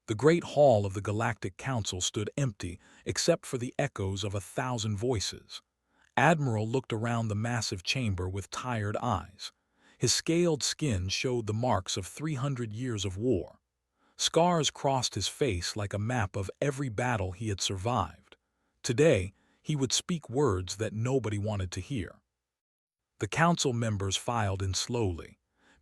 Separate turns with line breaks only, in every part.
The great hall of the Galactic Council stood empty except for the echoes of 1,000 voices. Admiral looked around the massive chamber with tired eyes. His scaled skin showed the marks of 300 years of war. Scars crossed his face like a map of every battle he had survived. Today, he would speak words that nobody wanted to hear. The council members filed in slowly.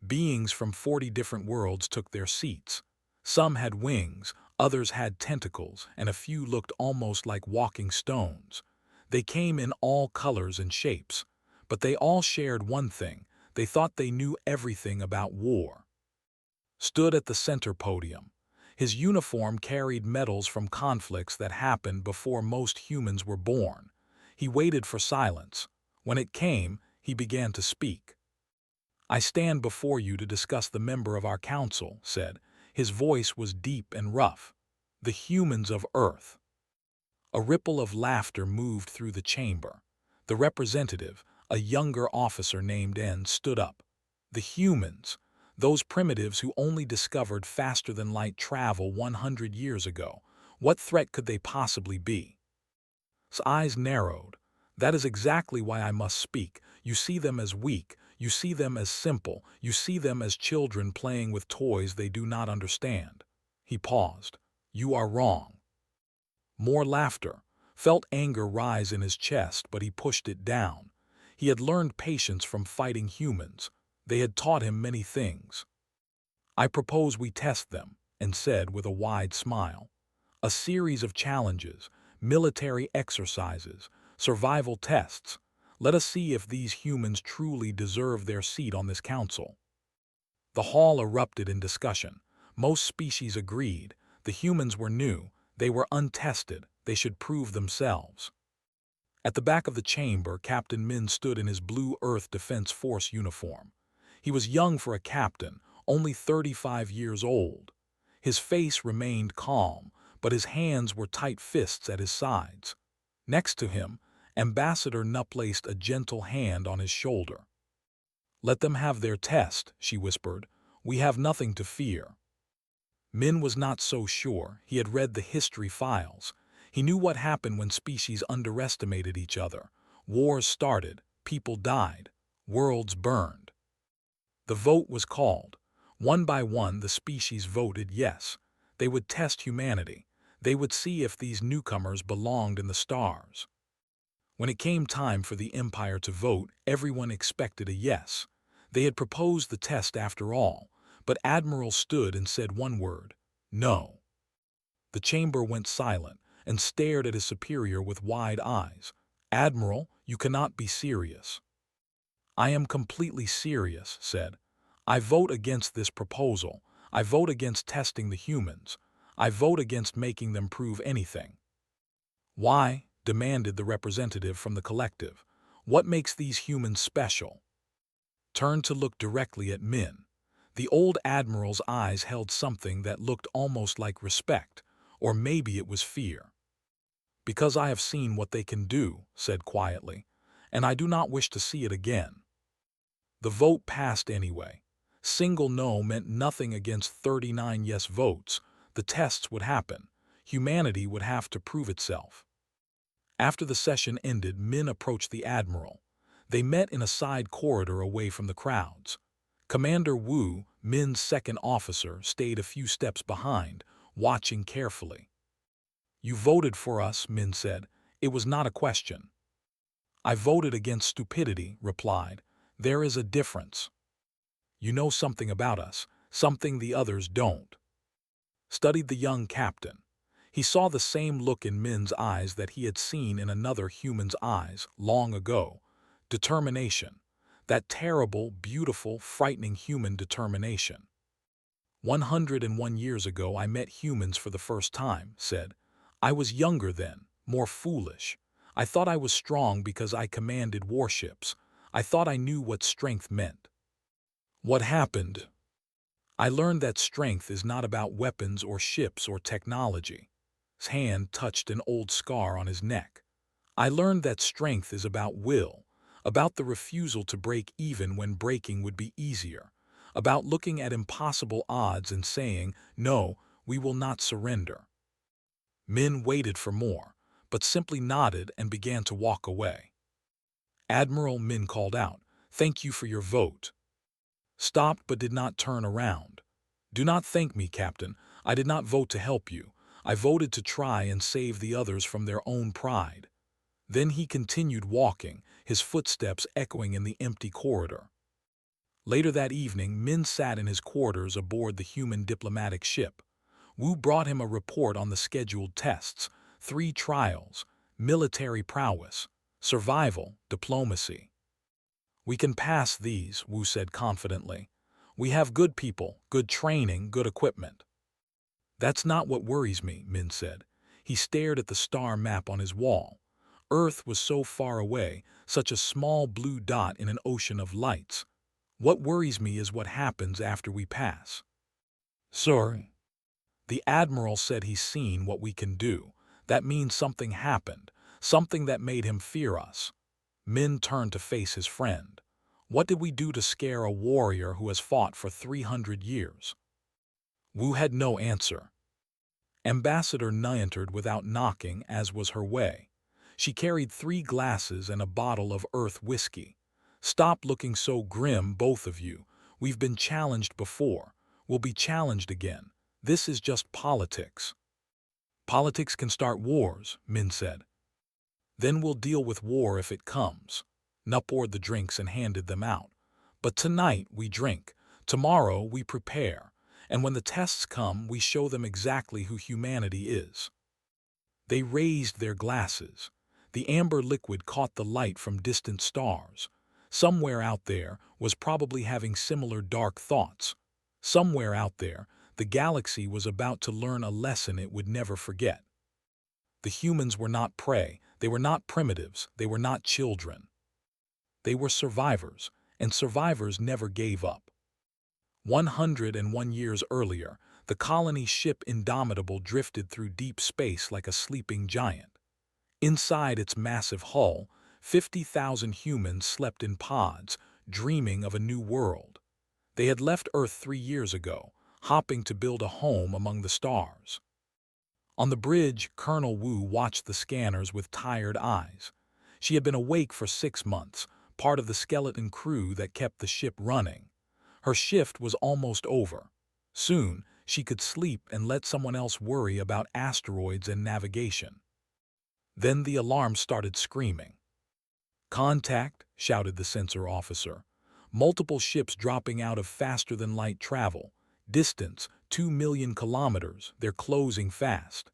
Beings from 40 different worlds took their seats. Some had wings, others had tentacles, and a few looked almost like walking stones. They came in all colors and shapes, but they all shared one thing: they thought they knew everything about war. Stood at the center podium. His uniform carried medals from conflicts that happened before most humans were born. He waited for silence. When it came, he began to speak. "I stand before you to discuss the member of our council," said. His voice was deep and rough. "The humans of Earth." A ripple of laughter moved through the chamber. The representative, a younger officer named N, stood up. "The humans, those primitives who only discovered faster-than-light travel 100 years ago. What threat could they possibly be?" His eyes narrowed. "That is exactly why I must speak. You see them as weak. You see them as simple. You see them as children playing with toys they do not understand." He paused. "You are wrong." More laughter. Felt anger rise in his chest, but he pushed it down. He had learned patience from fighting humans. They had taught him many things. "I propose we test them," and said with a wide smile. "A series of challenges, military exercises, survival tests. Let us see if these humans truly deserve their seat on this council." The hall erupted in discussion. Most species agreed. The humans were new. They were untested. They should prove themselves. At the back of the chamber, Captain Min stood in his blue Earth Defense Force uniform. He was young for a captain, only 35 years old. His face remained calm, but his hands were tight fists at his sides. Next to him, Ambassador Nu placed a gentle hand on his shoulder. "Let them have their test," she whispered. "We have nothing to fear." Min was not so sure. He had read the history files. He knew what happened when species underestimated each other. Wars started, people died, worlds burned. The vote was called. One by one, the species voted yes. They would test humanity. They would see if these newcomers belonged in the stars. When it came time for the Empire to vote, everyone expected a yes. They had proposed the test after all, but Admiral stood and said one word: "No." The chamber went silent and stared at his superior with wide eyes. "Admiral, you cannot be serious." "I am completely serious," said. "I vote against this proposal. I vote against testing the humans. I vote against making them prove anything." "Why?" demanded the representative from the collective. "What makes these humans special?" Turned to look directly at Min. The old admiral's eyes held something that looked almost like respect, or maybe it was fear. "Because I have seen what they can do," said quietly, "and I do not wish to see it again." The vote passed anyway. Single no meant nothing against 39 yes votes. The tests would happen. Humanity would have to prove itself. After the session ended, Min approached the Admiral. They met in a side corridor away from the crowds. Commander Wu, Min's second officer, stayed a few steps behind, watching carefully. "You voted for us," Min said. "It was not a question." "I voted against stupidity," replied. "There is a difference. You know something about us, something the others don't." Studied the young captain. He saw the same look in Min's eyes that he had seen in another human's eyes long ago. Determination. That terrible, beautiful, frightening human determination. 101 years ago I met humans for the first time," said. "I was younger then, more foolish. I thought I was strong because I commanded warships. I thought I knew what strength meant. What happened? I learned that strength is not about weapons or ships or technology." His hand touched an old scar on his neck. "I learned that strength is about will, about the refusal to break even when breaking would be easier, about looking at impossible odds and saying, 'No, We will not surrender." Min waited for more, but simply nodded and began to walk away. "Admiral," Min called out, "thank you for your vote." Stopped but did not turn around. "Do not thank me, Captain. I did not vote to help you. I voted to try and save the others from their own pride." Then he continued walking, his footsteps echoing in the empty corridor. Later that evening, Min sat in his quarters aboard the human diplomatic ship. Wu brought him a report on the scheduled tests: 3 trials, military prowess, survival, diplomacy. "We can pass these," Wu said confidently. "We have good people, good training, good equipment." "That's not what worries me," Min said. He stared at the star map on his wall. Earth was so far away, such a small blue dot in an ocean of lights. "What worries me is what happens after we pass." "Sorry." "The Admiral said he's seen what we can do. That means something happened, something that made him fear us." Min turned to face his friend. "What did we do to scare a warrior who has fought for 300 years? Wu had no answer. Ambassador Nu entered without knocking, as was her way. She carried 3 glasses and a bottle of Earth whiskey. "Stop looking so grim, both of you. We've been challenged before. We'll be challenged again. This is just politics." "Politics can start wars," Min said. "Then we'll deal with war if it comes." Nu poured the drinks and handed them out. "But tonight we drink. Tomorrow we prepare. And when the tests come, we show them exactly who humanity is." They raised their glasses. The amber liquid caught the light from distant stars. Somewhere out there was probably having similar dark thoughts. Somewhere out there, the galaxy was about to learn a lesson it would never forget. The humans were not prey, they were not primitives, they were not children. They were survivors, and survivors never gave up. 101 years earlier, the colony ship Indomitable drifted through deep space like a sleeping giant. Inside its massive hull, 50,000 humans slept in pods, dreaming of a new world. They had left Earth 3 years ago, hopping to build a home among the stars. On the bridge, Colonel Wu watched the scanners with tired eyes. She had been awake for 6 months, part of the skeleton crew that kept the ship running. Her shift was almost over. Soon, she could sleep and let someone else worry about asteroids and navigation. Then the alarm started screaming. "Contact!" shouted the sensor officer. "Multiple ships dropping out of faster-than-light travel. Distance, 2 million kilometers. They're closing fast."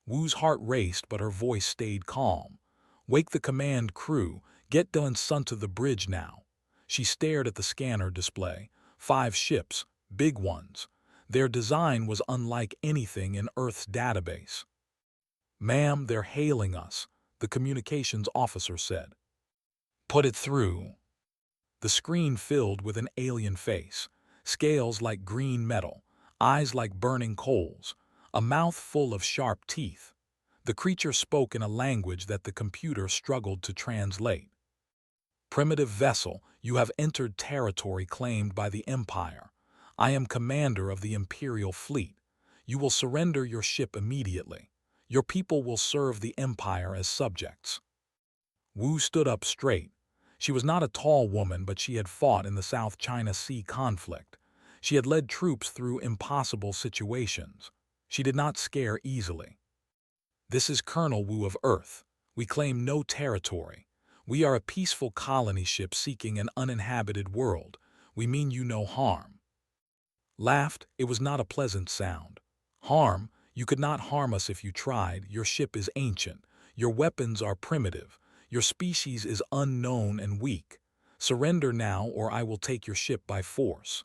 Wu's heart raced, but her voice stayed calm. "Wake the command crew. Get done sent to the bridge now." She stared at the scanner display. 5 ships, big ones. Their design was unlike anything in Earth's database. "Ma'am, they're hailing us," the communications officer said. "Put it through." The screen filled with an alien face, scales like green metal, eyes like burning coals, a mouth full of sharp teeth. The creature spoke in a language that the computer struggled to translate. "Primitive vessel, you have entered territory claimed by the Empire. I am commander of the Imperial fleet. You will surrender your ship immediately. Your people will serve the Empire as subjects." Wu stood up straight. She was not a tall woman, but she had fought in the South China Sea conflict. She had led troops through impossible situations. She did not scare easily. "This is Colonel Wu of Earth. We claim no territory. We are a peaceful colony ship seeking an uninhabited world. We mean you no harm." Laughed, it was not a pleasant sound. "Harm? You could not harm us if you tried. Your ship is ancient. Your weapons are primitive. Your species is unknown and weak. Surrender now or I will take your ship by force."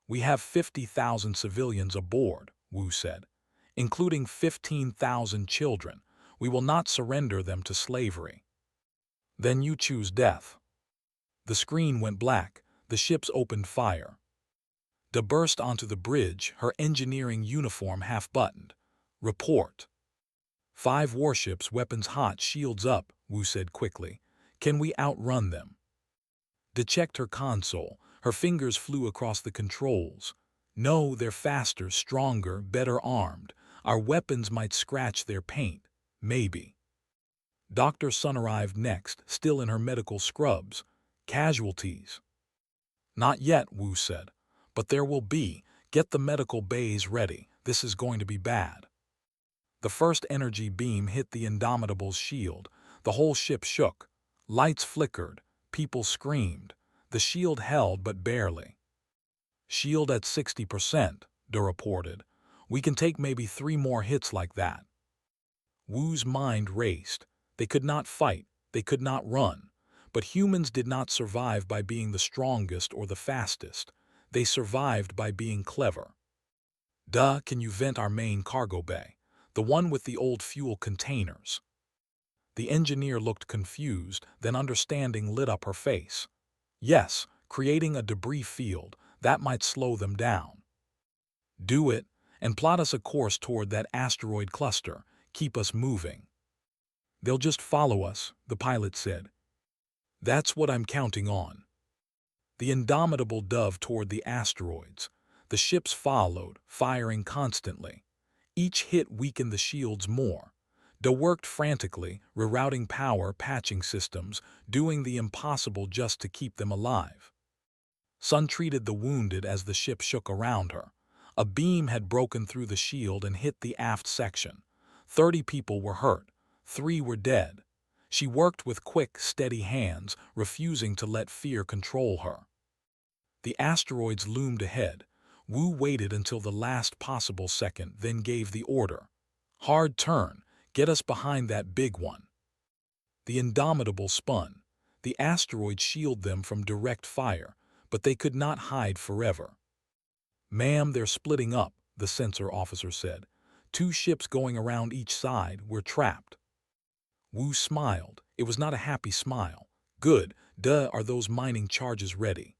"We have 50,000 civilians aboard," Wu said, "including 15,000 children. We will not surrender them to slavery." "Then you choose death." The screen went black. The ships opened fire. Da burst onto the bridge, her engineering uniform half-buttoned. "Report." 5 warships, weapons hot, shields up," Wu said quickly. "Can we outrun them?" Da checked her console. Her fingers flew across the controls. No, they're faster, stronger, better armed. Our weapons might scratch their paint. Maybe. Dr. Sun arrived next, still in her medical scrubs. Casualties. Not yet, Wu said. But there will be. Get the medical bays ready. This is going to be bad. The first energy beam hit the Indomitable's shield. The whole ship shook. Lights flickered. People screamed. The shield held, but barely. Shield at 60%, De reported. We can take maybe 3 more hits like that. Wu's mind raced. They could not fight. They could not run. But humans did not survive by being the strongest or the fastest. They survived by being clever. Duh, can you vent our main cargo bay? The one with the old fuel containers. The engineer looked confused, then understanding lit up her face. Yes, creating a debris field, that might slow them down. Do it, and plot us a course toward that asteroid cluster. Keep us moving. They'll just follow us, the pilot said. That's what I'm counting on. The Indomitable dove toward the asteroids. The ships followed, firing constantly. Each hit weakened the shields more. De worked frantically, rerouting power, patching systems, doing the impossible just to keep them alive. Sun treated the wounded as the ship shook around her. A beam had broken through the shield and hit the aft section. 30 people were hurt. 3 were dead. She worked with quick, steady hands, refusing to let fear control her. The asteroids loomed ahead. Wu waited until the last possible second, then gave the order. Hard turn. Get us behind that big one. The Indomitable spun. The asteroid shielded them from direct fire, but they could not hide forever. Ma'am, they're splitting up, the sensor officer said. 2 ships going around each side. We're trapped. Wu smiled. It was not a happy smile. Good. Duh, are those mining charges ready?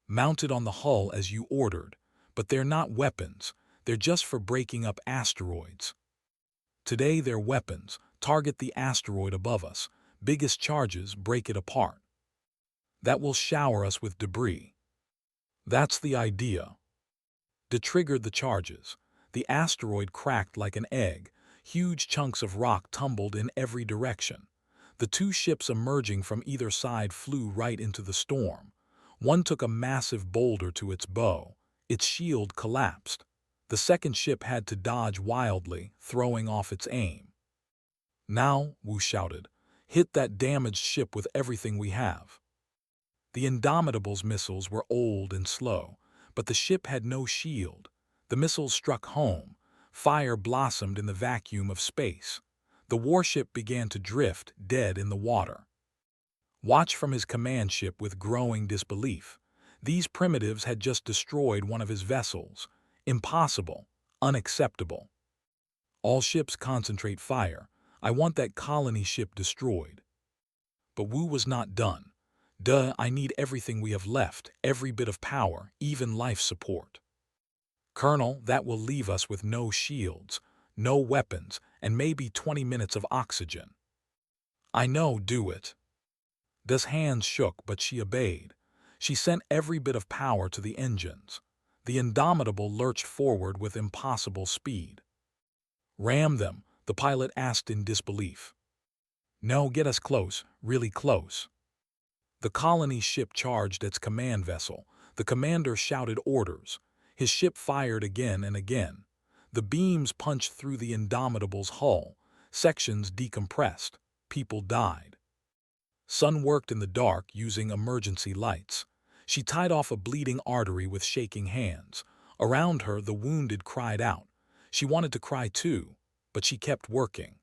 Mounted on the hull as you ordered. But they're not weapons. They're just for breaking up asteroids. Today they're weapons. Target the asteroid above us. Biggest charges, break it apart. That will shower us with debris. That's the idea. De triggered the charges. The asteroid cracked like an egg. Huge chunks of rock tumbled in every direction. The 2 ships emerging from either side flew right into the storm. One took a massive boulder to its bow. Its shield collapsed. The second ship had to dodge wildly, throwing off its aim. Now, Wu shouted, hit that damaged ship with everything we have. The Indomitable's missiles were old and slow, but the ship had no shield. The missiles struck home. Fire blossomed in the vacuum of space. The warship began to drift, dead in the water. Watch from his command ship with growing disbelief. These primitives had just destroyed one of his vessels. Impossible. Unacceptable. All ships concentrate fire. I want that colony ship destroyed. But Wu was not done. Duh, I need everything we have left, every bit of power, even life support. Colonel, that will leave us with no shields, no weapons, and maybe 20 minutes of oxygen. I know, do it. Duh's hands shook, but she obeyed. She sent every bit of power to the engines. The Indomitable lurched forward with impossible speed. Ram them, the pilot asked in disbelief. No, get us close, really close. The colony ship charged its command vessel. The commander shouted orders. His ship fired again and again. The beams punched through the Indomitable's hull. Sections decompressed. People died. Sun worked in the dark using emergency lights. She tied off a bleeding artery with shaking hands. Around her, the wounded cried out. She wanted to cry too, but she kept working.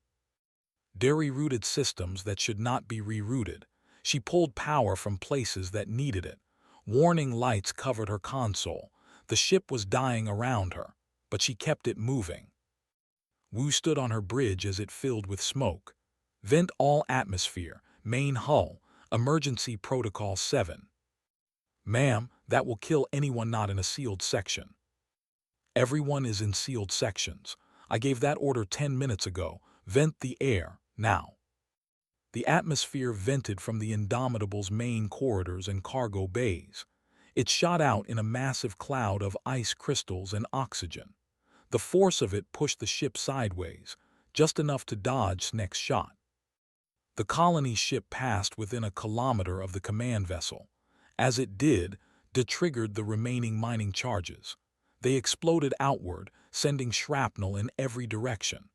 Rerouted systems that should not be rerouted. She pulled power from places that needed it. Warning lights covered her console. The ship was dying around her, but she kept it moving. Wu stood on her bridge as it filled with smoke. Vent all atmosphere, main hull, emergency protocol 7. Ma'am, that will kill anyone not in a sealed section. Everyone is in sealed sections. I gave that order 10 minutes ago. Vent the air, now. The atmosphere vented from the Indomitable's main corridors and cargo bays. It shot out in a massive cloud of ice crystals and oxygen. The force of it pushed the ship sideways, just enough to dodge Sneck's shot. The colony ship passed within a kilometer of the command vessel. As it did, de-triggered the remaining mining charges. They exploded outward, sending shrapnel in every direction.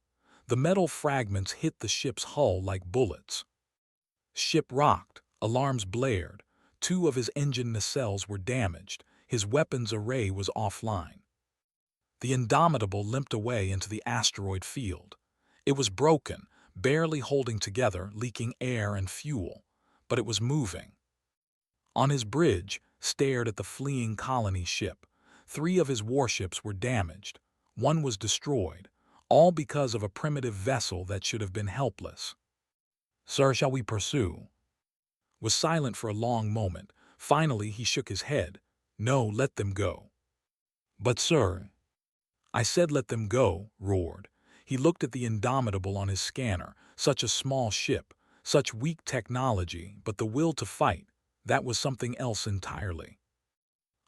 The metal fragments hit the ship's hull like bullets. Ship rocked, alarms blared. Two of his engine nacelles were damaged. His weapons array was offline. The Indomitable limped away into the asteroid field. It was broken, barely holding together, leaking air and fuel, but it was moving. On his bridge, stared at the fleeing colony ship. 3 of his warships were damaged. 1 was destroyed, all because of a primitive vessel that should have been helpless. "Sir, shall we pursue?" Was silent for a long moment. Finally, he shook his head. "No, let them go." "But, sir—" "I said let them go," roared. He looked at the Indomitable on his scanner. Such a small ship, such weak technology, but the will to fight, that was something else entirely.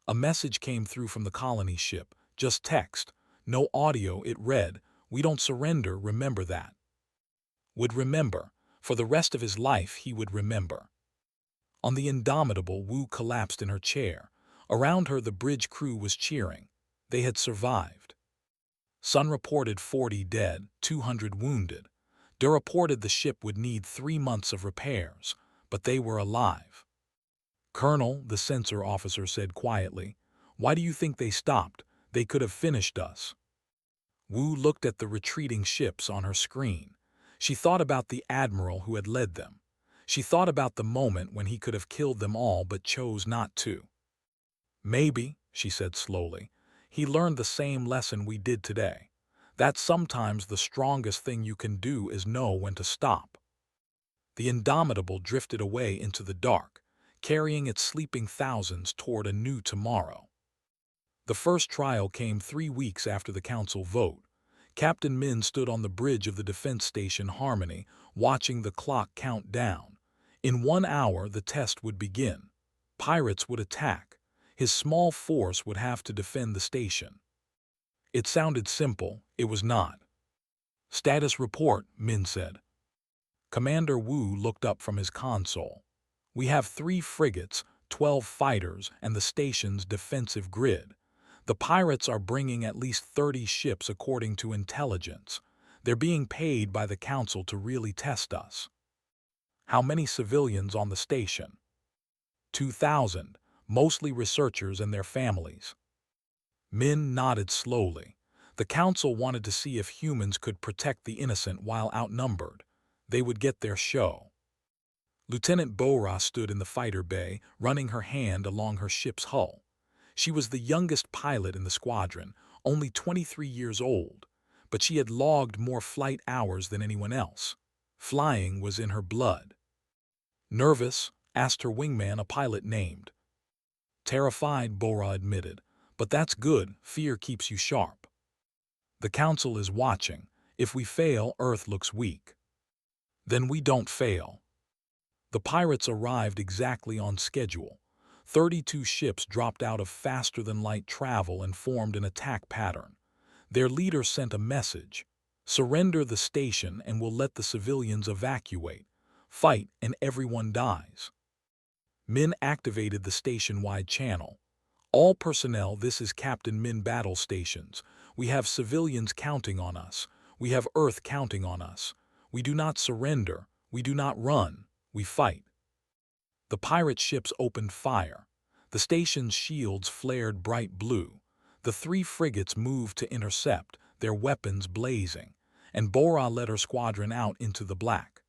A message came through from the colony ship. Just text. No audio, it read. "We don't surrender, remember that." Would remember. For the rest of his life, he would remember. On the Indomitable, Wu collapsed in her chair. Around her, the bridge crew was cheering. They had survived. Sun reported 40 dead, 200 wounded. De reported the ship would need 3 months of repairs, but they were alive. "Colonel," the sensor officer said quietly, "why do you think they stopped? They could have finished us." Wu looked at the retreating ships on her screen. She thought about the Admiral who had led them. She thought about the moment when he could have killed them all but chose not to. "Maybe," she said slowly, "he learned the same lesson we did today. That sometimes the strongest thing you can do is know when to stop." The Indomitable drifted away into the dark, carrying its sleeping thousands toward a new tomorrow. The first trial came 3 weeks after the council vote. Captain Min stood on the bridge of the defense station Harmony, watching the clock count down. In 1 hour, the test would begin. Pirates would attack. His small force would have to defend the station. It sounded simple. It was not. "Status report," Min said. Commander Wu looked up from his console. "We have 3 frigates, 12 fighters, and the station's defensive grid. The pirates are bringing at least 30 ships according to intelligence. They're being paid by the council to really test us." "How many civilians on the station?" 2,000, mostly researchers and their families. Min nodded slowly. The council wanted to see if humans could protect the innocent while outnumbered. They would get their show. Lieutenant Bora stood in the fighter bay, running her hand along her ship's hull. She was the youngest pilot in the squadron, only 23 years old, but she had logged more flight hours than anyone else. Flying was in her blood. "Nervous?" asked her wingman, a pilot named. "Terrified," Bora admitted. "But that's good. Fear keeps you sharp. The council is watching. If we fail, Earth looks weak. Then we don't fail." The pirates arrived exactly on schedule. 32 ships dropped out of faster-than-light travel and formed an attack pattern. Their leader sent a message: "Surrender the station and we'll let the civilians evacuate. Fight and everyone dies." Min activated the station-wide channel. "All personnel, this is Captain Min battle stations. We have civilians counting on us. We have Earth counting on us. We do not surrender. We do not run. We fight." The pirate ships opened fire. The station's shields flared bright blue. The 3 frigates moved to intercept, their weapons blazing, and Bora led her squadron out into the black.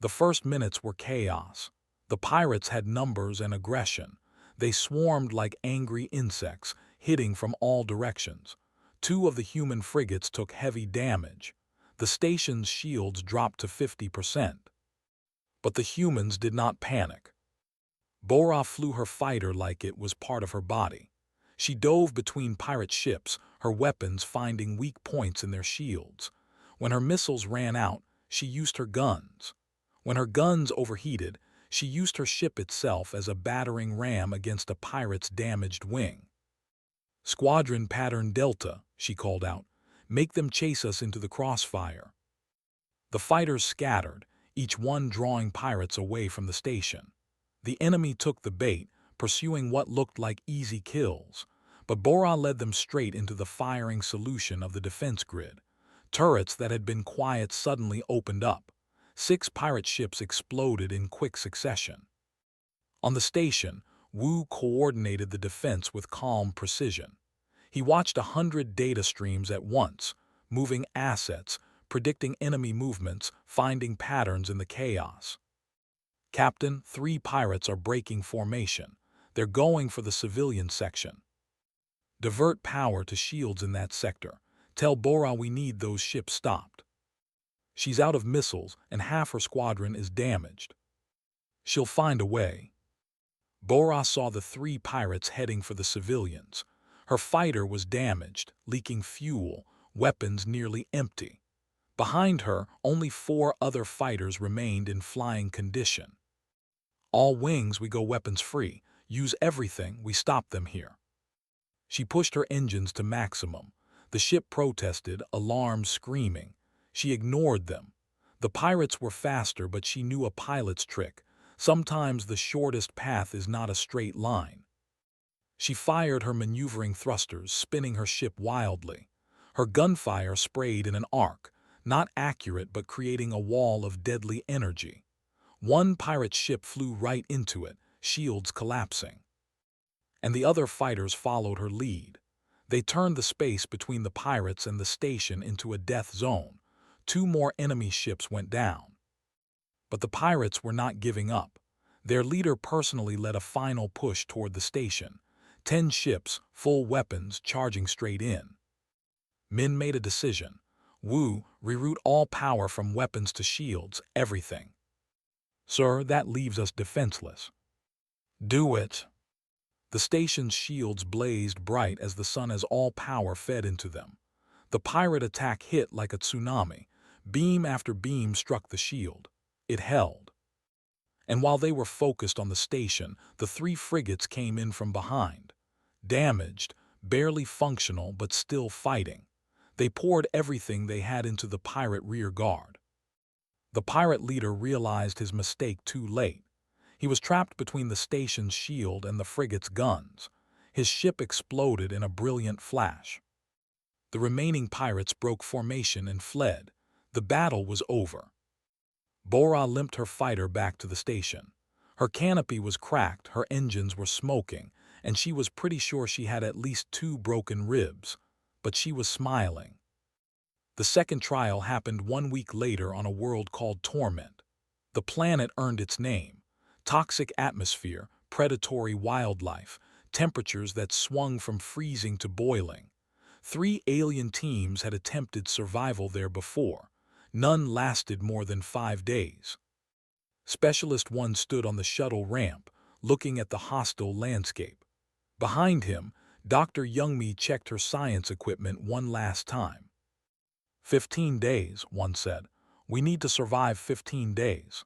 The first minutes were chaos. The pirates had numbers and aggression. They swarmed like angry insects, hitting from all directions. 2 of the human frigates took heavy damage. The station's shields dropped to 50%. But the humans did not panic. Bora flew her fighter like it was part of her body. She dove between pirate ships, her weapons finding weak points in their shields. When her missiles ran out, she used her guns. When her guns overheated, She used her ship itself as a battering ram against a pirate's damaged wing. "Squadron Pattern Delta," she called out. "Make them chase us into the crossfire." The fighters scattered, each one drawing pirates away from the station. The enemy took the bait, pursuing what looked like easy kills, but Bora led them straight into the firing solution of the defense grid. Turrets that had been quiet suddenly opened up. 6 pirate ships exploded in quick succession. On the station, Wu coordinated the defense with calm precision. He watched 100 data streams at once, moving assets, predicting enemy movements, finding patterns in the chaos. "Captain, 3 pirates are breaking formation. They're going for the civilian section. Divert power to shields in that sector. Tell Bora we need those ships stopped. She's out of missiles and half her squadron is damaged. She'll find a way." Bora saw the 3 pirates heading for the civilians. Her fighter was damaged, leaking fuel, weapons nearly empty. Behind her, only 4 other fighters remained in flying condition. "All wings, we go weapons free. Use everything, we stop them here." She pushed her engines to maximum. The ship protested, alarms screaming. She ignored them. The pirates were faster, but she knew a pilot's trick. Sometimes the shortest path is not a straight line. She fired her maneuvering thrusters, spinning her ship wildly. Her gunfire sprayed in an arc, not accurate but creating a wall of deadly energy. One pirate ship flew right into it, shields collapsing. And the other fighters followed her lead. They turned the space between the pirates and the station into a death zone. 2 more enemy ships went down. But the pirates were not giving up. Their leader personally led a final push toward the station. 10 ships, full weapons, charging straight in. Min made a decision. "Wu, reroute all power from weapons to shields, everything." "Sir, that leaves us defenseless." "Do it." The station's shields blazed bright as the sun as all power fed into them. The pirate attack hit like a tsunami. Beam after beam struck the shield. It held. And while they were focused on the station, the 3 frigates came in from behind. Damaged, barely functional but still fighting. They poured everything they had into the pirate rear guard. The pirate leader realized his mistake too late. He was trapped between the station's shield and the frigate's guns. His ship exploded in a brilliant flash. The remaining pirates broke formation and fled. The battle was over. Bora limped her fighter back to the station. Her canopy was cracked, her engines were smoking, and she was pretty sure she had at least 2 broken ribs. But she was smiling. The second trial happened 1 week later on a world called Torment. The planet earned its name. Toxic atmosphere, predatory wildlife, temperatures that swung from freezing to boiling. 3 alien teams had attempted survival there before. None lasted more than 5 days. Specialist 1 stood on the shuttle ramp, looking at the hostile landscape. Behind him, Dr. Youngmi checked her science equipment one last time. 15 days, one said. "We need to survive 15 days.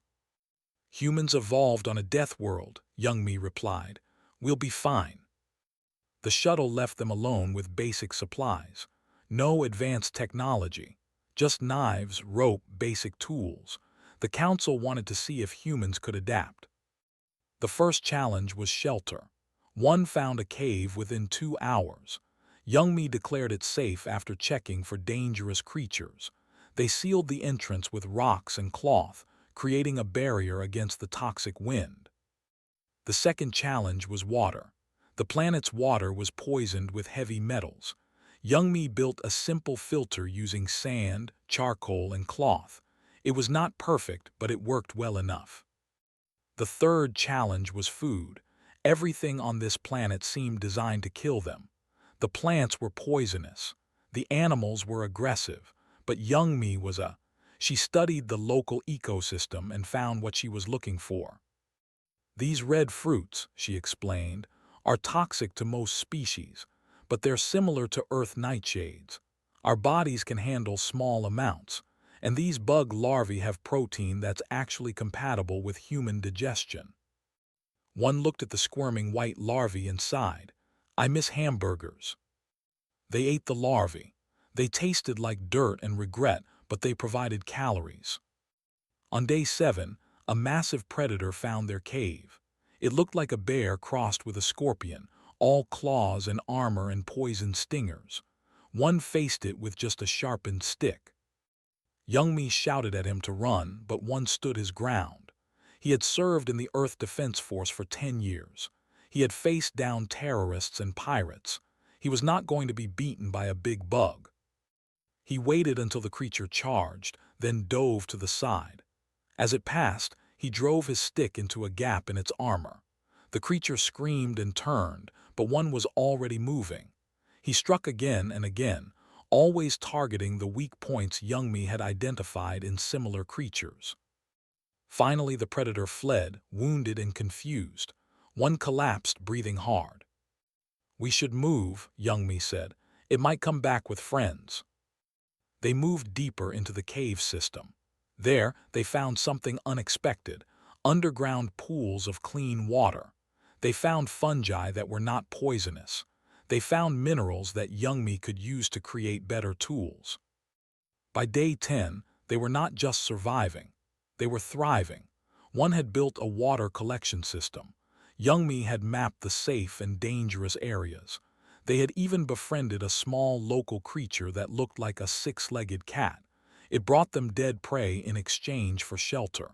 "Humans evolved on a death world," Youngmi replied. "We'll be fine." The shuttle left them alone with basic supplies. No advanced technology. Just knives, rope, basic tools. The council wanted to see if humans could adapt. The first challenge was shelter. One found a cave within 2 hours. Youngmi declared it safe after checking for dangerous creatures. They sealed the entrance with rocks and cloth, creating a barrier against the toxic wind. The second challenge was water. The planet's water was poisoned with heavy metals. Youngmi built a simple filter using sand, charcoal, and cloth. It was not perfect, but it worked well enough. The third challenge was food. Everything on this planet seemed designed to kill them. The plants were poisonous. The animals were aggressive. But Youngmi was She studied the local ecosystem and found what she was looking for. "These red fruits," she explained, "are toxic to most species, but they're similar to Earth nightshades. Our bodies can handle small amounts, and these bug larvae have protein that's actually compatible with human digestion. One looked at the squirming white larvae and sighed. I miss hamburgers. They ate the larvae. They tasted like dirt and regret, but they provided calories. On day 7, a massive predator found their cave. It looked like a bear crossed with a scorpion, all claws and armor and poison stingers. One faced it with just a sharpened stick. Youngmi shouted at him to run, but one stood his ground. He had served in the Earth Defense Force for 10 years. He had faced down terrorists and pirates. He was not going to be beaten by a big bug. He waited until the creature charged, then dove to the side. As it passed, he drove his stick into a gap in its armor. The creature screamed and turned, but one was already moving. He struck again and again, always targeting the weak points Youngmi had identified in similar creatures. Finally, the predator fled, wounded and confused. One collapsed, breathing hard. We should move, Youngmi said. It might come back with friends. They moved deeper into the cave system. There, they found something unexpected, underground pools of clean water. They found fungi that were not poisonous. They found minerals that Youngmi could use to create better tools. By day 10, they were not just surviving. They were thriving. One had built a water collection system. Youngmi had mapped the safe and dangerous areas. They had even befriended a small local creature that looked like a 6-legged cat. It brought them dead prey in exchange for shelter.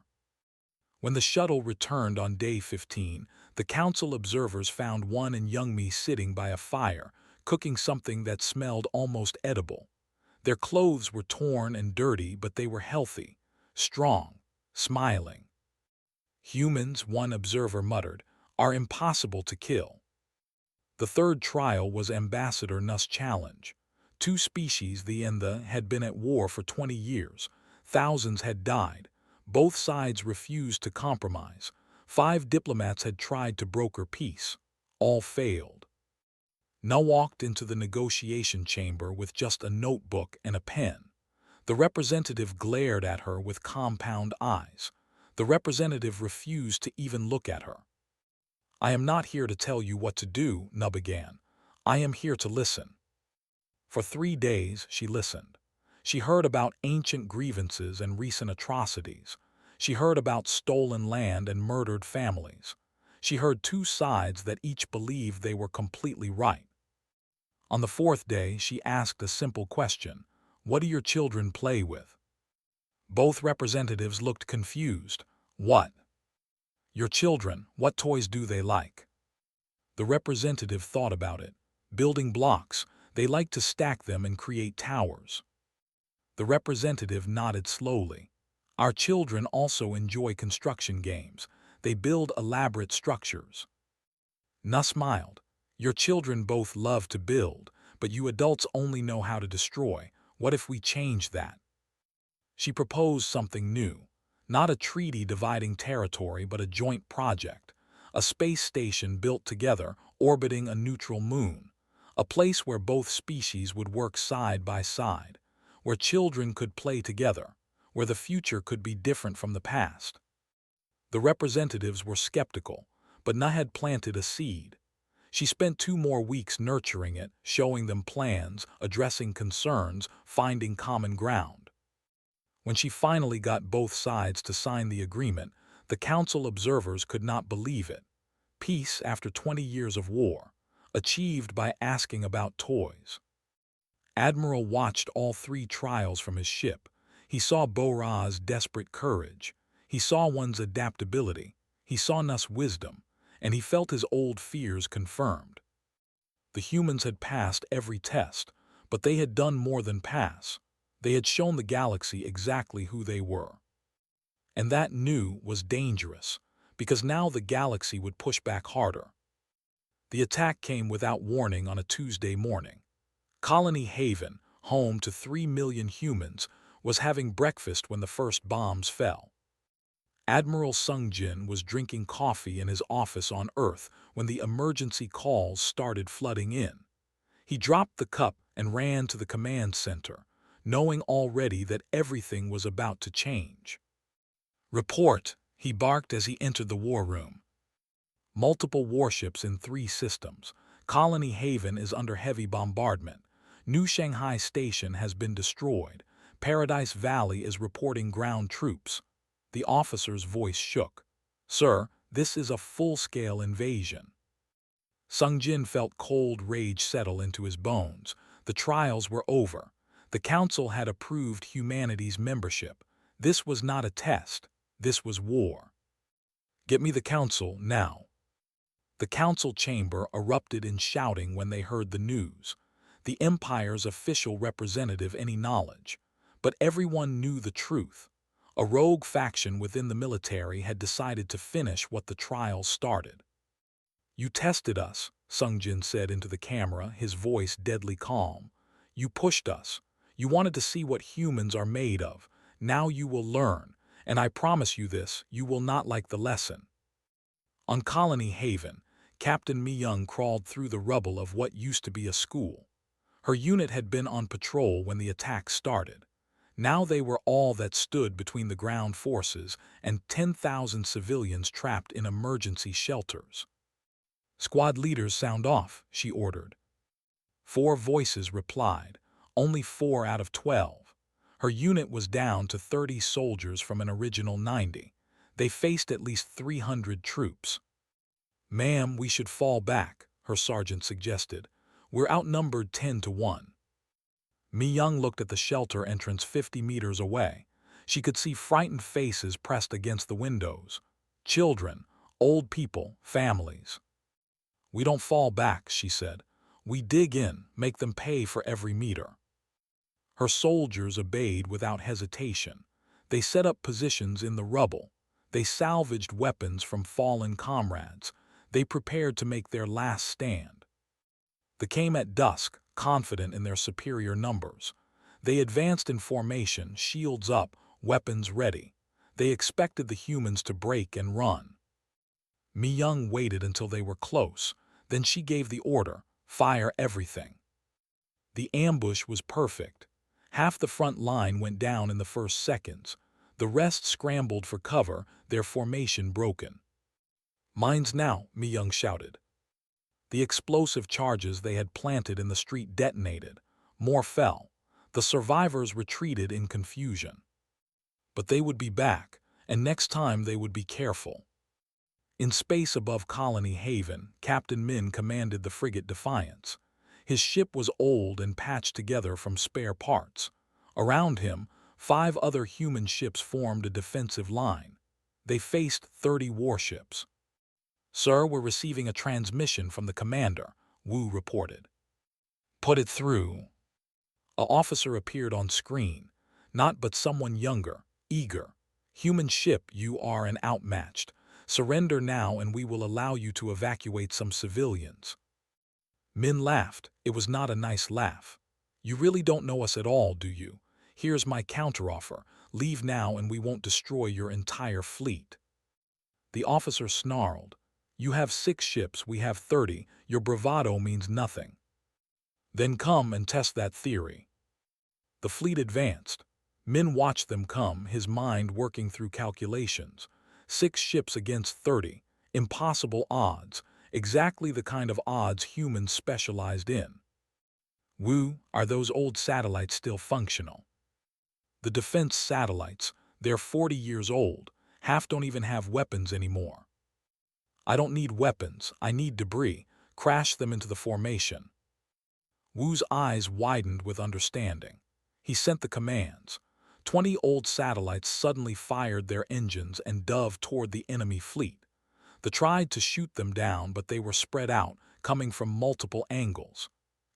When the shuttle returned on day 15, the council observers found one and Youngmi sitting by a fire, cooking something that smelled almost edible. Their clothes were torn and dirty, but they were healthy, strong, smiling. Humans, one observer muttered, are impossible to kill. The third trial was Ambassador Nuss Challenge. 2 species, the and the, had been at war for 20 years. Thousands had died. Both sides refused to compromise. 5 diplomats had tried to broker peace. All failed. Na walked into the negotiation chamber with just a notebook and a pen. The representative glared at her with compound eyes. The representative refused to even look at her. I am not here to tell you what to do, Na began. I am here to listen. For 3 days, she listened. She heard about ancient grievances and recent atrocities. She heard about stolen land and murdered families. She heard 2 sides that each believed they were completely right. On the 4th day, she asked a simple question. What do your children play with? Both representatives looked confused. What? Your children, what toys do they like? The representative thought about it. Building blocks. They like to stack them and create towers. The representative nodded slowly. Our children also enjoy construction games. They build elaborate structures. Na smiled. Your children both love to build, but you adults only know how to destroy. What if we change that? She proposed something new. Not a treaty dividing territory, but a joint project. A space station built together, orbiting a neutral moon. A place where both species would work side by side. Where children could play together. Where the future could be different from the past. The representatives were skeptical, but Na had planted a seed. She spent 2 more weeks nurturing it, showing them plans, addressing concerns, finding common ground. When she finally got both sides to sign the agreement, the council observers could not believe it. Peace after 20 years of war, achieved by asking about toys. Admiral watched all 3 trials from his ship. He saw Bora's desperate courage. He saw one's adaptability. He saw Nuss' wisdom. And he felt his old fears confirmed. The humans had passed every test, but they had done more than pass. They had shown the galaxy exactly who they were. And that new was dangerous, because now the galaxy would push back harder. The attack came without warning on a Tuesday morning. Colony Haven, home to 3 million humans, was having breakfast when the first bombs fell. Admiral Sungjin was drinking coffee in his office on Earth when the emergency calls started flooding in. He dropped the cup and ran to the command center. knowing already that everything was about to change. "Report," he barked as he entered the war room. "Multiple warships in 3 systems. Colony Haven is under heavy bombardment. New Shanghai Station has been destroyed. Paradise Valley is reporting ground troops." The officer's voice shook. "Sir, this is a full-scale invasion." Sung Jin felt cold rage settle into his bones. The trials were over. The Council had approved humanity's membership. This was not a test. This was war. "Get me the Council, now." The Council chamber erupted in shouting when they heard the news. The Empire's official representative any knowledge. But everyone knew the truth. A rogue faction within the military had decided to finish what the trials started. "You tested us," Sung Jin said into the camera, his voice deadly calm. "You pushed us. You wanted to see what humans are made of. Now you will learn, and I promise you this, you will not like the lesson." On Colony Haven, Captain Mi-young crawled through the rubble of what used to be a school. Her unit had been on patrol when the attack started. Now they were all that stood between the ground forces and 10,000 civilians trapped in emergency shelters. "Squad leaders sound off," she ordered. 4 voices replied, only 4 out of 12. Her unit was down to 30 soldiers from an original 90. They faced at least 300 troops. "Ma'am, we should fall back," her sergeant suggested. "We're outnumbered 10 to 1. Mi-young looked at the shelter entrance 50 meters away. She could see frightened faces pressed against the windows. Children, old people, families. "We don't fall back," she said. "We dig in, make them pay for every meter." Her soldiers obeyed without hesitation. They set up positions in the rubble. They salvaged weapons from fallen comrades. They prepared to make their last stand. They came at dusk, confident in their superior numbers. They advanced in formation, shields up, weapons ready. They expected the humans to break and run. Mi-young waited until they were close. Then she gave the order, "Fire everything." The ambush was perfect. Half the front line went down in the first seconds. The rest scrambled for cover, their formation broken. "Mines now," Mi-young shouted. The explosive charges they had planted in the street detonated. More fell. The survivors retreated in confusion. But they would be back, and next time they would be careful. In space above Colony Haven, Captain Min commanded the frigate Defiance. His ship was old and patched together from spare parts. Around him, 5 other human ships formed a defensive line. They faced 30 warships. "Sir, we're receiving a transmission from the commander," Wu reported. "Put it through." An officer appeared on screen. Not but someone younger, eager. "Human ship, you are an outmatched. Surrender now and we will allow you to evacuate some civilians." Min laughed. It was not a nice laugh. "You really don't know us at all, do you? Here's my counteroffer. Leave now and we won't destroy your entire fleet." The officer snarled. "You have 6 ships, we have 30. Your bravado means nothing." "Then come and test that theory." The fleet advanced. Min watched them come, his mind working through calculations. 6 ships against 30. Impossible odds. Exactly the kind of odds humans specialized in. "Wu, are those old satellites still functional?" "The defense satellites. They're 40 years old. Half don't even have weapons anymore." "I don't need weapons. I need debris. Crash them into the formation." Wu's eyes widened with understanding. He sent the commands. 20 old satellites suddenly fired their engines and dove toward the enemy fleet. They tried to shoot them down, but they were spread out, coming from multiple angles.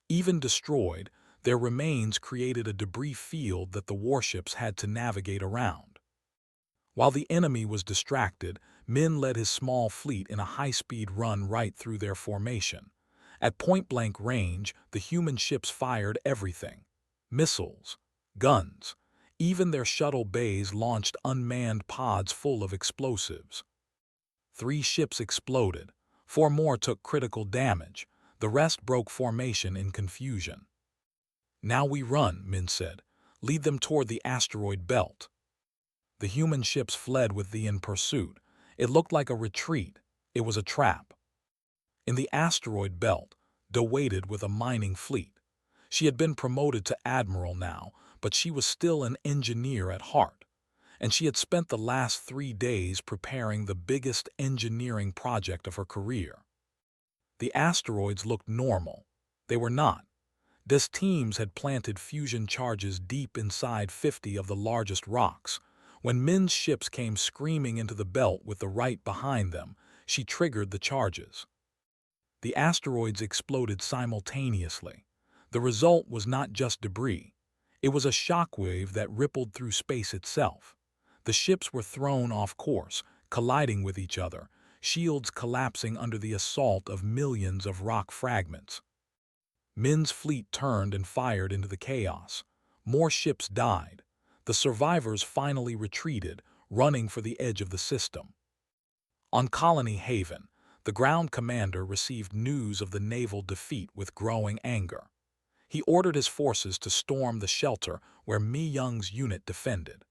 Even destroyed, their remains created a debris field that the warships had to navigate around. While the enemy was distracted, Min led his small fleet in a high-speed run right through their formation. At point-blank range, the human ships fired everything. Missiles, guns, even their shuttle bays launched unmanned pods full of explosives. 3 ships exploded. 4 more took critical damage. The rest broke formation in confusion. "Now we run," Min said. Lead them toward the asteroid belt." The human ships fled with thee in pursuit. It looked like a retreat. It was a trap. In the asteroid belt, Doe waited with a mining fleet. She had been promoted to Admiral now, but she was still an engineer at heart. And she had spent the last 3 days preparing the biggest engineering project of her career. The asteroids looked normal. They were not. Des teams had planted fusion charges deep inside 50 of the largest rocks. When Min's ships came screaming into the belt with the right behind them, she triggered the charges. The asteroids exploded simultaneously. The result was not just debris. It was a shockwave that rippled through space itself. The ships were thrown off course, colliding with each other, shields collapsing under the assault of millions of rock fragments. Min's fleet turned and fired into the chaos. More ships died. The survivors finally retreated, running for the edge of the system. On Colony Haven, the ground commander received news of the naval defeat with growing anger. He ordered his forces to storm the shelter where Mi Young's unit defended.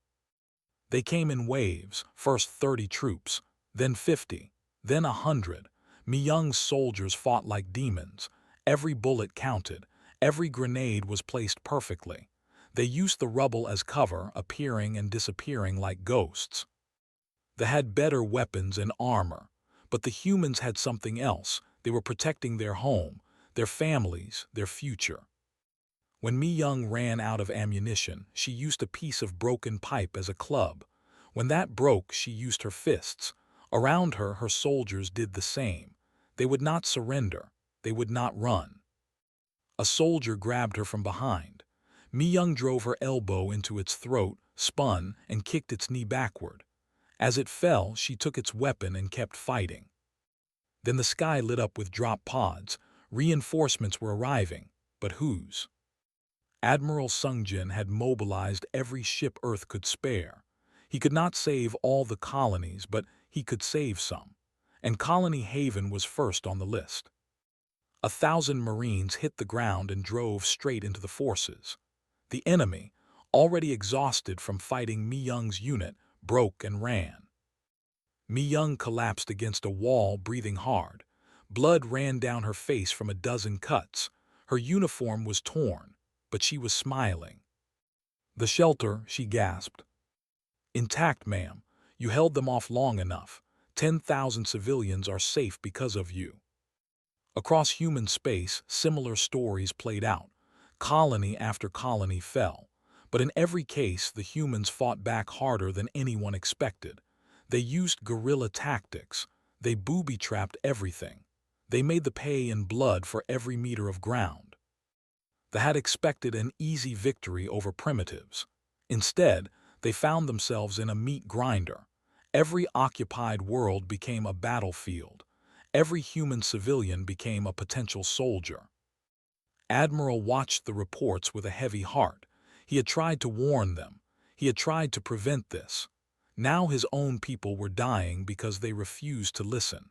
They came in waves, first 30 troops, then 50, then 100. Mi Young's soldiers fought like demons. Every bullet counted. Every grenade was placed perfectly. They used the rubble as cover, appearing and disappearing like ghosts. They had better weapons and armor, but the humans had something else. They were protecting their home, their families, their future. When Mi Young ran out of ammunition, she used a piece of broken pipe as a club. When that broke, she used her fists. Around her, her soldiers did the same. They would not surrender. They would not run. A soldier grabbed her from behind. Mi Young drove her elbow into its throat, spun, and kicked its knee backward. As it fell, she took its weapon and kept fighting. Then the sky lit up with drop pods. Reinforcements were arriving, but whose? Admiral Sung Jin had mobilized every ship Earth could spare. He could not save all the colonies, but he could save some. And Colony Haven was first on the list. 1,000 Marines hit the ground and drove straight into the forces. The enemy, already exhausted from fighting Mi Young's unit, broke and ran. Mi Young collapsed against a wall, breathing hard. Blood ran down her face from a dozen cuts. Her uniform was torn, but she was smiling. "The shelter," she gasped. "Intact, ma'am. You held them off long enough. 10,000 civilians are safe because of you." Across human space, similar stories played out. Colony after colony fell. But in every case, the humans fought back harder than anyone expected. They used guerrilla tactics. They booby-trapped everything. They made the pay in blood for every meter of ground. They had expected an easy victory over primitives. Instead, they found themselves in a meat grinder. Every occupied world became a battlefield. Every human civilian became a potential soldier. Admiral watched the reports with a heavy heart. He had tried to warn them. He had tried to prevent this. Now his own people were dying because they refused to listen.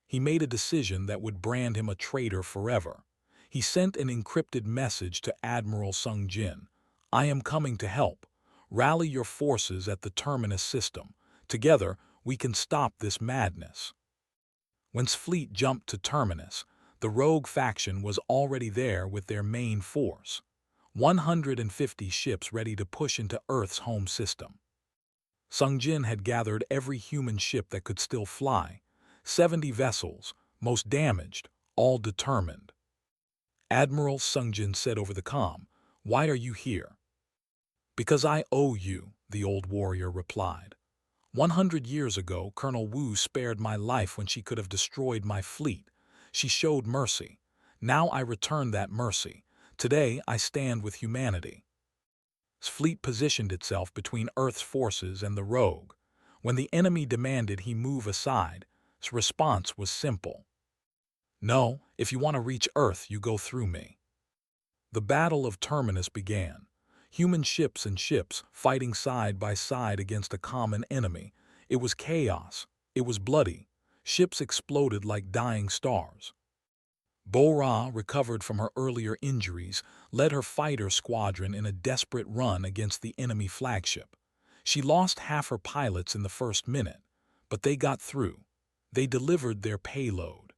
He made a decision that would brand him a traitor forever. He sent an encrypted message to Admiral Sung Jin. "I am coming to help. Rally your forces at the Terminus system. Together, we can stop this madness." When fleet jumped to Terminus, the rogue faction was already there with their main force. 150 ships ready to push into Earth's home system. Sung Jin had gathered every human ship that could still fly. 70 vessels, most damaged, all determined. Admiral Sung Jin said over the comm, "Why are you here?" "Because I owe you," the old warrior replied. 100 years ago, Colonel Wu spared my life when she could have destroyed my fleet. She showed mercy. Now I return that mercy. Today I stand with humanity. His fleet positioned itself between Earth's forces and the rogue. When the enemy demanded he move aside, his response was simple. "No, if you want to reach Earth, you go through me." The Battle of Terminus began. Human ships and ships fighting side by side against a common enemy. It was chaos. It was bloody. Ships exploded like dying stars. Bo-Ra, recovered from her earlier injuries, led her fighter squadron in a desperate run against the enemy flagship. She lost half her pilots in the first minute, but they got through. They delivered their payload.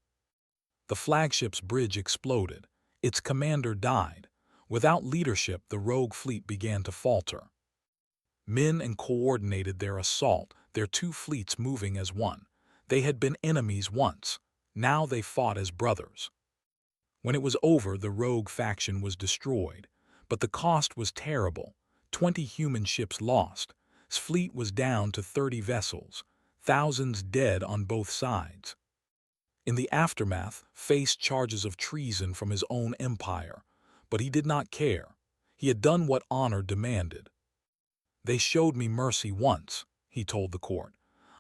The flagship's bridge exploded. Its commander died. Without leadership, the rogue fleet began to falter. Min and coordinated their assault, their two fleets moving as one. They had been enemies once. Now they fought as brothers. When it was over, the rogue faction was destroyed. But the cost was terrible. 20 human ships lost. His fleet was down to 30 vessels. Thousands dead on both sides. In the aftermath, faced charges of treason from his own empire. But he did not care. He had done what honor demanded. "They showed me mercy once," he told the court.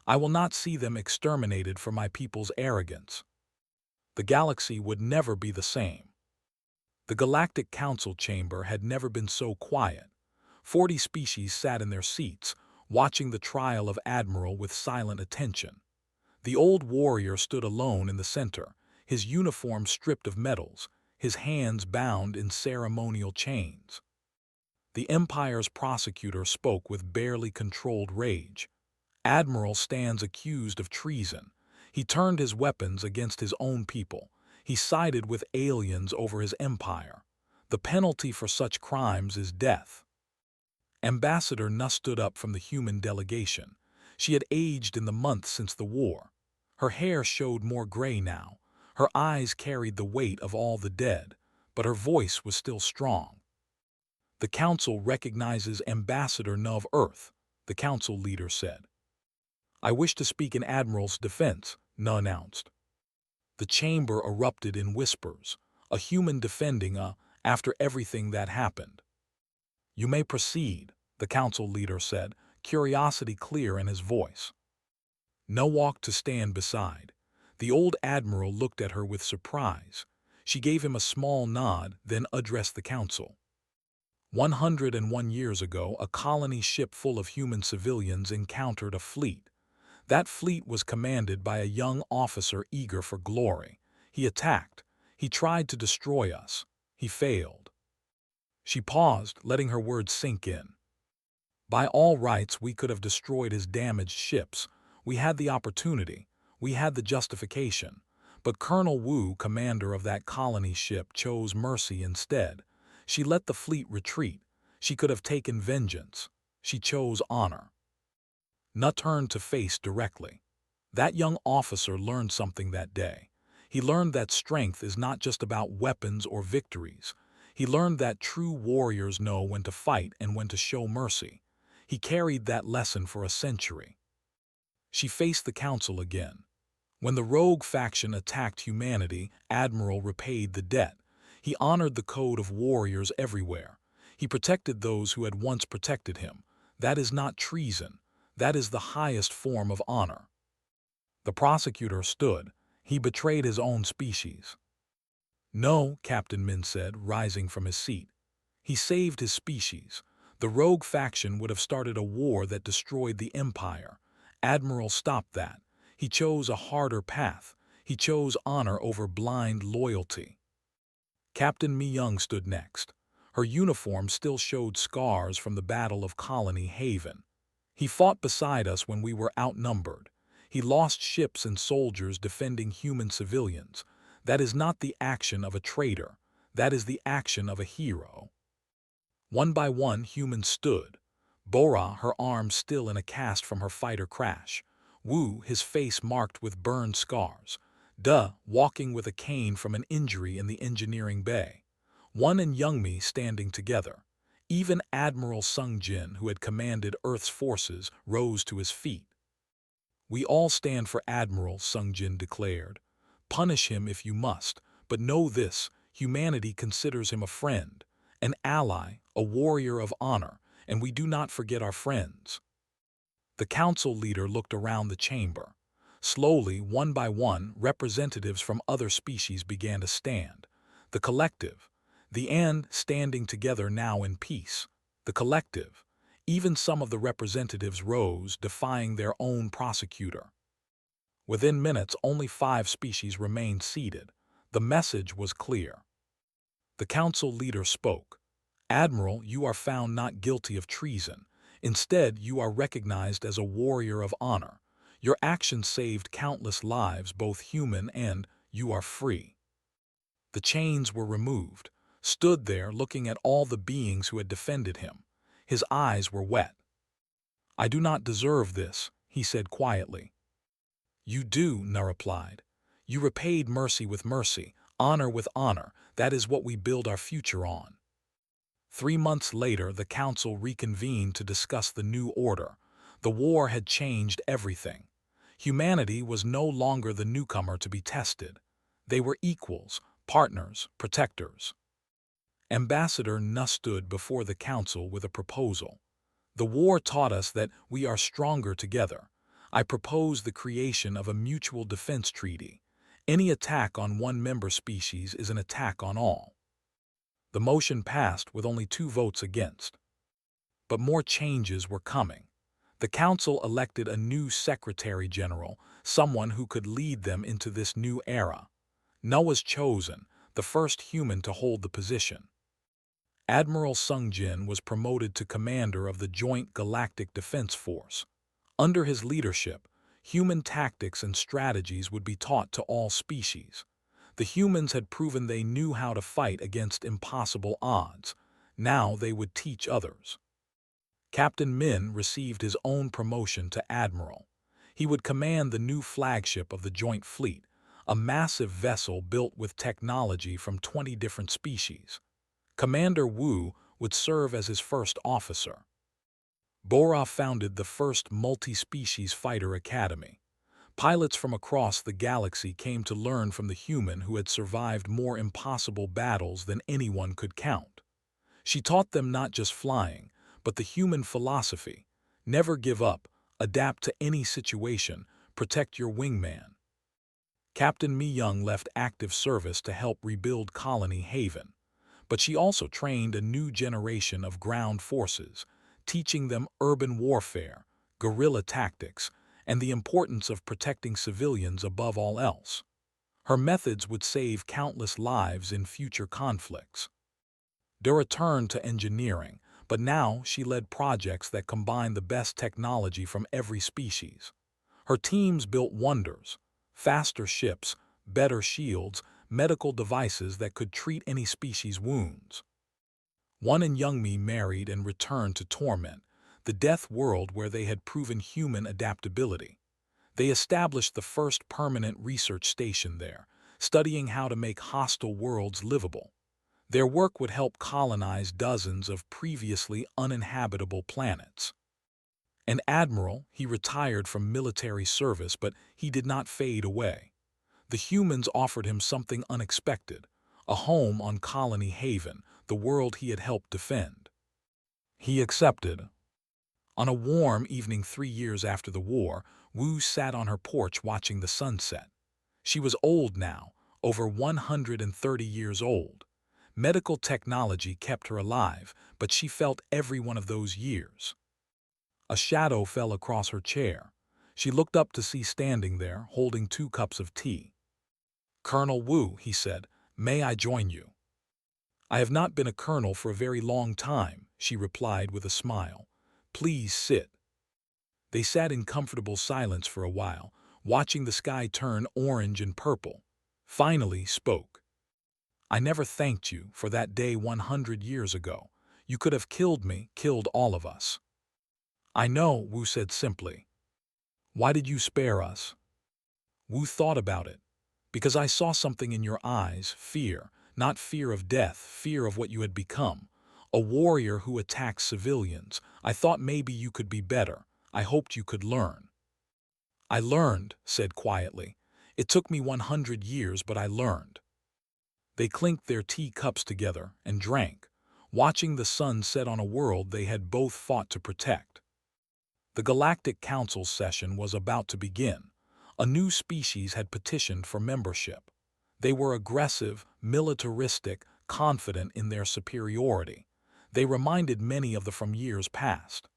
"I will not see them exterminated for my people's arrogance." The galaxy would never be the same. The Galactic Council chamber had never been so quiet. 40 species sat in their seats, watching the trial of Admiral with silent attention. The old warrior stood alone in the center, his uniform stripped of medals, his hands bound in ceremonial chains. The Empire's prosecutor spoke with barely controlled rage. "Admiral stands accused of treason. He turned his weapons against his own people. He sided with aliens over his empire. The penalty for such crimes is death." Ambassador Nuss stood up from the human delegation. She had aged in the months since the war. Her hair showed more gray now. Her eyes carried the weight of all the dead, but her voice was still strong. "The Council recognizes Ambassador Nuss of Earth," the Council leader said. "I wish to speak in Admiral's defense," Nuss announced. The chamber erupted in whispers. A human defending after everything that happened. "You may proceed," the Council leader said, curiosity clear in his voice. Nuss walked to stand beside. The old Admiral looked at her with surprise. She gave him a small nod, then addressed the Council. 101 years ago, a colony ship full of human civilians encountered a fleet. That fleet was commanded by a young officer eager for glory. He attacked. He tried to destroy us. He failed. She paused, letting her words sink in. "By all rights, we could have destroyed his damaged ships. We had the opportunity. We had the justification. But Colonel Wu, commander of that colony ship, chose mercy instead. She let the fleet retreat. She could have taken vengeance. She chose honor." Nuss turned to face directly. That young officer learned something that day. He learned that strength is not just about weapons or victories. He learned that true warriors know when to fight and when to show mercy. He carried that lesson for a century. She faced the Council again. When the rogue faction attacked humanity, Admiral repaid the debt. He honored the code of warriors everywhere. He protected those who had once protected him. That is not treason. That is the highest form of honor. The prosecutor stood. He betrayed his own species. "No," Captain Min said, rising from his seat. "He saved his species. The rogue faction would have started a war that destroyed the Empire. Admiral stopped that. He chose a harder path. He chose honor over blind loyalty." Captain Mi Young stood next. Her uniform still showed scars from the Battle of Colony Haven. "He fought beside us when we were outnumbered. He lost ships and soldiers defending human civilians. That is not the action of a traitor. That is the action of a hero." One by one, humans stood. Bo-Ra, her arms still in a cast from her fighter crash. Wu, his face marked with burned scars. Duh, walking with a cane from an injury in the engineering bay. One and Youngmi standing together. Even Admiral Sung Jin, who had commanded Earth's forces, rose to his feet. "We all stand for Admiral," Sung Jin declared. "Punish him if you must, but know this, humanity considers him a friend, an ally, a warrior of honor, and we do not forget our friends." The Council leader looked around the chamber. Slowly, one by one, representatives from other species began to stand. The collective. The and standing together now in peace. The collective. Even some of the representatives rose, defying their own prosecutor. Within minutes, only 5 species remained seated. The message was clear. The council leader spoke. "Admiral, you are found not guilty of treason. Instead, you are recognized as a warrior of honor. Your actions saved countless lives, both human and you are free." The chains were removed, stood there looking at all the beings who had defended him. His eyes were wet. "I do not deserve this," he said quietly. "You do," Na replied. "You repaid mercy with mercy, honor with honor. That is what we build our future on." 3 months later, the council reconvened to discuss the new order. The war had changed everything. Humanity was no longer the newcomer to be tested. They were equals, partners, protectors. Ambassador Nu stood before the council with a proposal. "The war taught us that we are stronger together. I propose the creation of a mutual defense treaty. Any attack on one member species is an attack on all." The motion passed with only 2 votes against. But more changes were coming. The council elected a new secretary general, someone who could lead them into this new era. Nu was chosen, the first human to hold the position. Admiral Sung Jin was promoted to commander of the Joint Galactic Defense Force. Under his leadership, human tactics and strategies would be taught to all species. The humans had proven they knew how to fight against impossible odds. Now they would teach others. Captain Min received his own promotion to admiral. He would command the new flagship of the Joint Fleet, a massive vessel built with technology from 20 different species. Commander Wu would serve as his first officer. Bora founded the first multi-species fighter academy. Pilots from across the galaxy came to learn from the human who had survived more impossible battles than anyone could count. She taught them not just flying, but the human philosophy: never give up, adapt to any situation, protect your wingman. Captain Mi Young left active service to help rebuild Colony Haven, but she also trained a new generation of ground forces, teaching them urban warfare, guerrilla tactics, and the importance of protecting civilians above all else. Her methods would save countless lives in future conflicts. Dura turned to engineering, but now she led projects that combined the best technology from every species. Her teams built wonders: faster ships, better shields, medical devices that could treat any species' wounds. One and Youngmi married and returned to Torment, the death world where they had proven human adaptability. They established the first permanent research station there, studying how to make hostile worlds livable. Their work would help colonize dozens of previously uninhabitable planets. An admiral, he retired from military service, but he did not fade away. The humans offered him something unexpected: a home on Colony Haven, the world he had helped defend. He accepted. On a warm evening 3 years after the war, Wu sat on her porch watching the sunset. She was old now, over 130 years old. Medical technology kept her alive, but she felt every one of those years. A shadow fell across her chair. She looked up to see standing there, holding 2 cups of tea. "Colonel Wu," he said, "may I join you?" "I have not been a colonel for a very long time," she replied with a smile. "Please sit." They sat in comfortable silence for a while, watching the sky turn orange and purple. Finally spoke. "I never thanked you for that day 100 years ago. You could have killed me, killed all of us." "I know," Wu said simply. "Why did you spare us?" Wu thought about it. "Because I saw something in your eyes, fear, not fear of death, fear of what you had become. A warrior who attacks civilians. I thought maybe you could be better. I hoped you could learn." "I learned," said quietly. "It took me 100 years, but I learned." They clinked their tea cups together and drank, watching the sun set on a world they had both fought to protect. The Galactic Council session was about to begin. A new species had petitioned for membership. They were aggressive, militaristic, confident in their superiority. They reminded many of the from years past.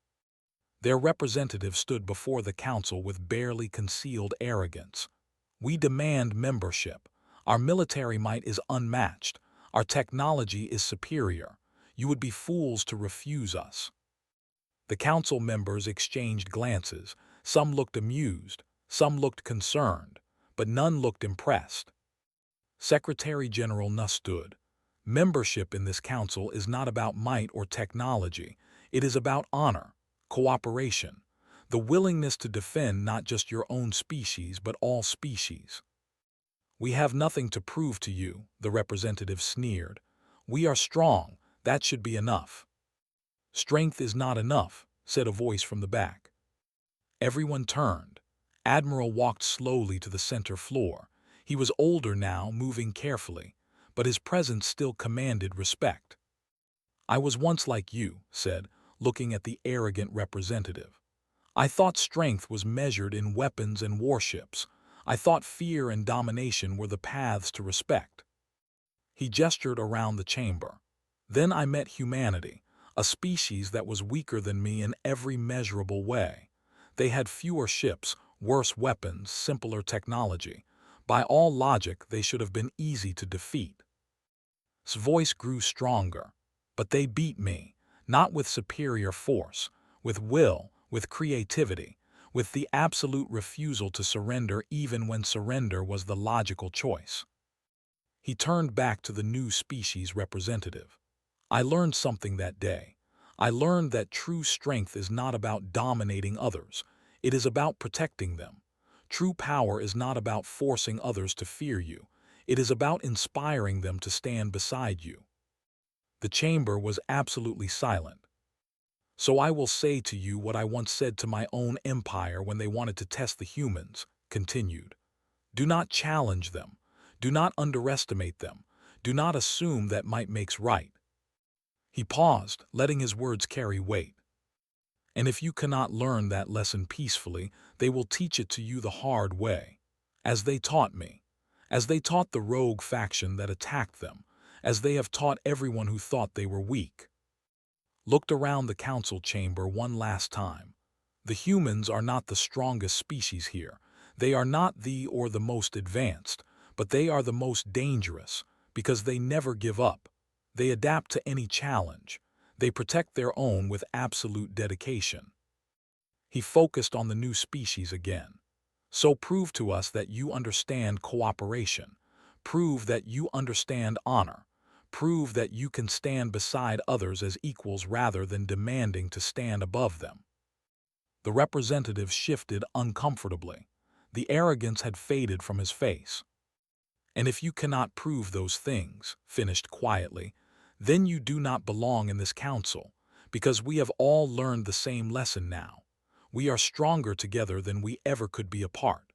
Their representative stood before the council with barely concealed arrogance. "We demand membership. Our military might is unmatched. Our technology is superior. You would be fools to refuse us." The council members exchanged glances. Some looked amused, some looked concerned, but none looked impressed. Secretary General Nuss stood. "Membership in this council is not about might or technology. It is about honor, cooperation, the willingness to defend not just your own species but all species." "We have nothing to prove to you," the representative sneered. "We are strong. That should be enough." "Strength is not enough," said a voice from the back. Everyone turned. Admiral walked slowly to the center floor. He was older now, moving carefully, but his presence still commanded respect. "I was once like you," said, looking at the arrogant representative. "I thought strength was measured in weapons and warships. I thought fear and domination were the paths to respect." He gestured around the chamber. "Then I met humanity, a species that was weaker than me in every measurable way. They had fewer ships, worse weapons, simpler technology. By all logic, they should have been easy to defeat." His voice grew stronger. "But they beat me, not with superior force, with will, with creativity, with the absolute refusal to surrender even when surrender was the logical choice." He turned back to the new species representative. "I learned something that day. I learned that true strength is not about dominating others. It is about protecting them. True power is not about forcing others to fear you. It is about inspiring them to stand beside you." The chamber was absolutely silent. "So I will say to you what I once said to my own empire when they wanted to test the humans," continued. "Do not challenge them. Do not underestimate them. Do not assume that might makes right." He paused, letting his words carry weight. "And if you cannot learn that lesson peacefully, they will teach it to you the hard way. As they taught me. As they taught the rogue faction that attacked them. As they have taught everyone who thought they were weak." Looked around the council chamber one last time. "The humans are not the strongest species here. They are not the or the most advanced, but they are the most dangerous, because they never give up. They adapt to any challenge. They protect their own with absolute dedication." He focused on the new species again. "So prove to us that you understand cooperation. Prove that you understand honor. Prove that you can stand beside others as equals rather than demanding to stand above them." The representative shifted uncomfortably. The arrogance had faded from his face. "And if you cannot prove those things," finished quietly, "then you do not belong in this council, because we have all learned the same lesson now. We are stronger together than we ever could be apart."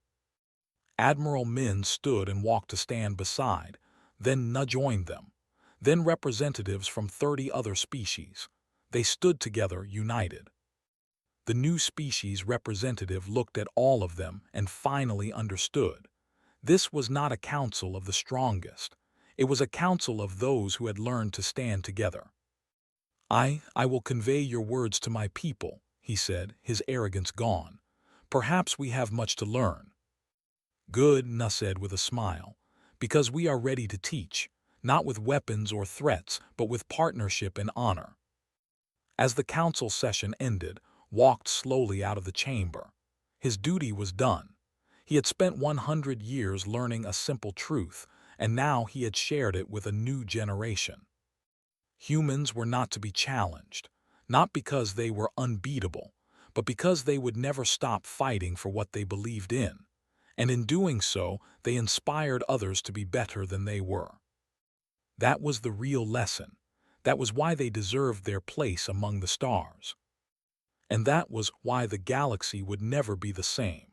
Admiral Min stood and walked to stand beside, then joined them. Then representatives from 30 other species. They stood together, united. The new species representative looked at all of them and finally understood. This was not a council of the strongest. It was a council of those who had learned to stand together. I will convey your words to my people," he said, his arrogance gone. "Perhaps we have much to learn." "Good," Nuss said with a smile, "because we are ready to teach, not with weapons or threats, but with partnership and honor." As the council session ended, walked slowly out of the chamber. His duty was done. He had spent 100 years learning a simple truth, and now he had shared it with a new generation. Humans were not to be challenged, not because they were unbeatable, but because they would never stop fighting for what they believed in. And in doing so, they inspired others to be better than they were. That was the real lesson. That was why they deserved their place among the stars. And that was why the galaxy would never be the same.